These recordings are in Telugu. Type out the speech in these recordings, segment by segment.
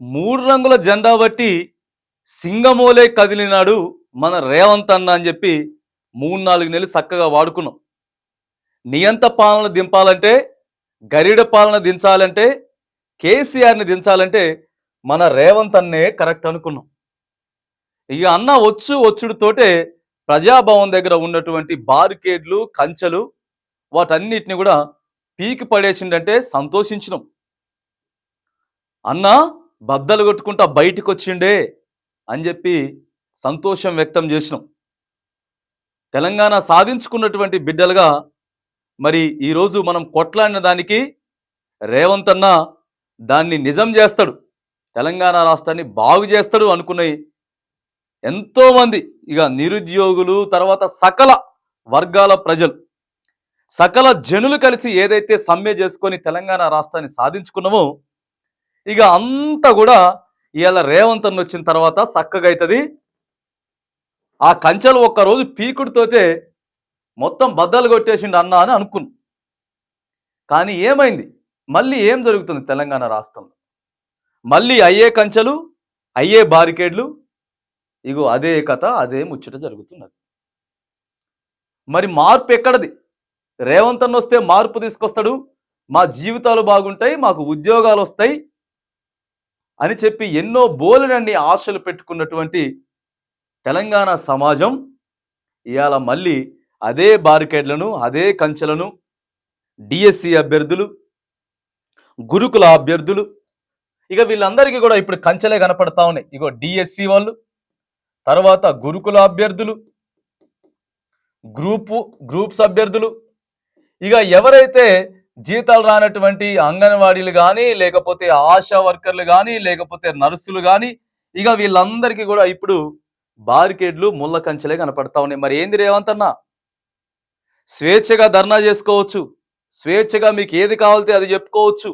మూడు రంగుల జెండా బట్టి సింగమోలే కదిలినాడు మన రేవంత్ అన్న అని చెప్పి 3-4 నెలలు చక్కగా వాడుకున్నాం. నియంత పాలన దింపాలంటే, గరిడ పాలన దించాలంటే, కేసీఆర్ని దించాలంటే మన రేవంత్ అన్నే కరెక్ట్ అనుకున్నాం. ఇక అన్న వచ్చుడుతోటే ప్రజాభవన్ దగ్గర ఉన్నటువంటి బారికేడ్లు, కంచెలు వాటన్నిటిని కూడా పీకి పడేసిండంటే సంతోషించినాం. అన్న బద్దలు కొట్టుకుంటా బయటికి వచ్చిండే అని చెప్పి సంతోషం వ్యక్తం చేసినాం. తెలంగాణ సాధించుకున్నటువంటి బిడ్డలుగా మరి ఈరోజు మనం కొట్లాడిన దానికి రేవంత్ అన్న దాన్ని నిజం చేస్తాడు, తెలంగాణ రాష్ట్రాన్ని బాగు చేస్తాడు అనుకున్నాయి ఎంతోమంది. ఇక నిరుద్యోగులు, తర్వాత సకల వర్గాల ప్రజలు, సకల జనులు కలిసి ఏదైతే సమ్మె చేసుకొని తెలంగాణ రాష్ట్రాన్ని సాధించుకున్నామో ఇక అంతా కూడా ఇవాళ రేవంత్ అన్న వచ్చిన తర్వాత చక్కగా అవుతుంది. ఆ కంచెలు ఒక్కరోజు పీకుడితోటే మొత్తం బద్దలు కొట్టేసిండు అన్న అని అనుకున్నాం. కానీ ఏమైంది? మళ్ళీ ఏం జరుగుతుంది తెలంగాణ రాష్ట్రంలో? మళ్ళీ అయ్యే కంచెలు, అయ్యే బారికేడ్లు, ఇగో అదే కథ, అదే ముచ్చట జరుగుతున్నది. మరి మార్పు ఎక్కడది? రేవంత్ అన్న వస్తే మార్పు తీసుకొస్తాడు, మా జీవితాలు బాగుంటాయి, మాకు ఉద్యోగాలు వస్తాయి అని చెప్పి ఎన్నో బోలెడన్ని ఆశలు పెట్టుకున్నటువంటి తెలంగాణ సమాజం ఇవాళ మళ్ళీ అదే బారికేడ్లను, అదే కంచెలను, డిఎస్సి అభ్యర్థులు, గురుకుల అభ్యర్థులు, ఇక వీళ్ళందరికీ కూడా ఇప్పుడు కంచెలే కనపడతా ఉన్నాయి. ఇగో డిఎస్సి వాళ్ళు, తర్వాత గురుకుల అభ్యర్థులు, గ్రూప్స్ అభ్యర్థులు, ఇక ఎవరైతే జీతాలు రానటువంటి అంగన్వాడీలు కానీ, లేకపోతే ఆశా వర్కర్లు కానీ, లేకపోతే నర్సులు కానీ, ఇక వీళ్ళందరికీ కూడా ఇప్పుడు బారికేడ్లు, ముళ్ళ కంచెలే కనపడతా ఉన్నాయి. మరి ఏంది రేవంత్ అన్న? స్వేచ్ఛగా ధర్నా చేసుకోవచ్చు, స్వేచ్ఛగా మీకు ఏది కావాలితే అది చెప్పుకోవచ్చు,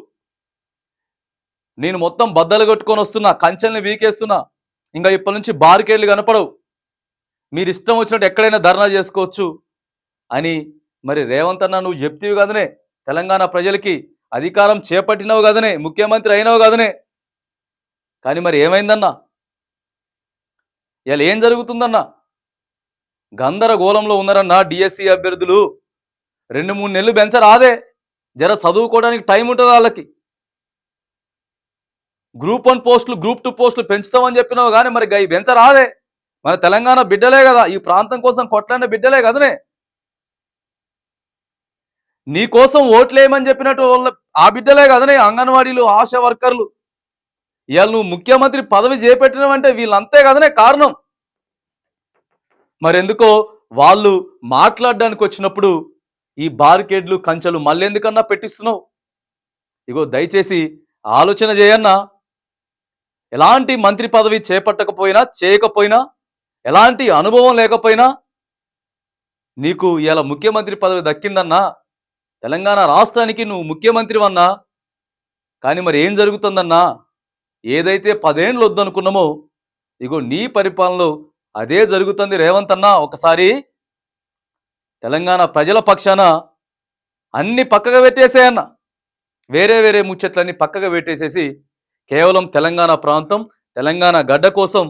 నేను మొత్తం బద్దలు కొట్టుకొని వస్తున్నా, కంచెల్ని వీకేస్తున్నా, ఇంకా ఇప్పటి నుంచి బారికేడ్లు కనపడవు, మీరు ఇష్టం వచ్చినట్టు ఎక్కడైనా ధర్నా చేసుకోవచ్చు అని మరి రేవంత్ అన్న నువ్వు చెప్తీవి కదనే, తెలంగాణ ప్రజలకి అధికారం చేపట్టినవు కదనే, ముఖ్యమంత్రి అయినవు కదనే. కానీ మరి ఏమైందన్నా? ఇలా ఏం జరుగుతుందన్నా? గందరగోళంలో ఉన్నారన్నా డిఎస్సి అభ్యర్థులు. 2-3 నెలలు పెంచరాదే? జర చదువుకోవడానికి టైం ఉంటుంది వాళ్ళకి. గ్రూప్ 1 పోస్టులు, గ్రూప్ 2 పోస్టులు పెంచుతామని చెప్పినావు కానీ మరి గై పెంచరాదే? మన తెలంగాణ బిడ్డలే కదా, ఈ ప్రాంతం కోసం కొట్లాడిన బిడ్డలే కదనే. నీ కోసం ఓట్లేయమని చెప్పినట్టు ఆ బిడ్డలే కదనే అంగన్వాడీలు, ఆశా వర్కర్లు. ఇవాళ నువ్వు ముఖ్యమంత్రి పదవి చేపట్టినవంటే వీళ్ళంతే కదనే కారణం. మరెందుకో వాళ్ళు మాట్లాడడానికి వచ్చినప్పుడు ఈ బారికేడ్లు, కంచెలు మళ్ళీ ఎందుకన్నా పెట్టిస్తున్నావు? ఇగో దయచేసి ఆలోచన చేయన్నా. ఎలాంటి మంత్రి పదవి చేపట్టకపోయినా, చేయకపోయినా, ఎలాంటి అనుభవం లేకపోయినా నీకు ఇలా ముఖ్యమంత్రి పదవి దక్కిందన్నా, తెలంగాణ రాష్ట్రానికి నువ్వు ముఖ్యమంత్రివన్నా. కానీ మరి ఏం జరుగుతుందన్నా? ఏదైతే 10 ఏళ్ళు వద్దనుకున్నామో ఇగో నీ పరిపాలనలో అదే జరుగుతుంది రేవంత్ అన్న. ఒకసారి తెలంగాణ ప్రజల పక్షాన అన్ని పక్కగా పెట్టేసేయన్న, వేరే వేరే ముచ్చట్లన్నీ పక్కగా పెట్టేసేసి కేవలం తెలంగాణ ప్రాంతం, తెలంగాణ గడ్డ కోసం,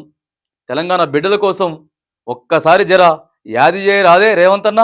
తెలంగాణ బిడ్డల కోసం ఒక్కసారి జర యాది చేయరాదే రేవంత్ అన్న?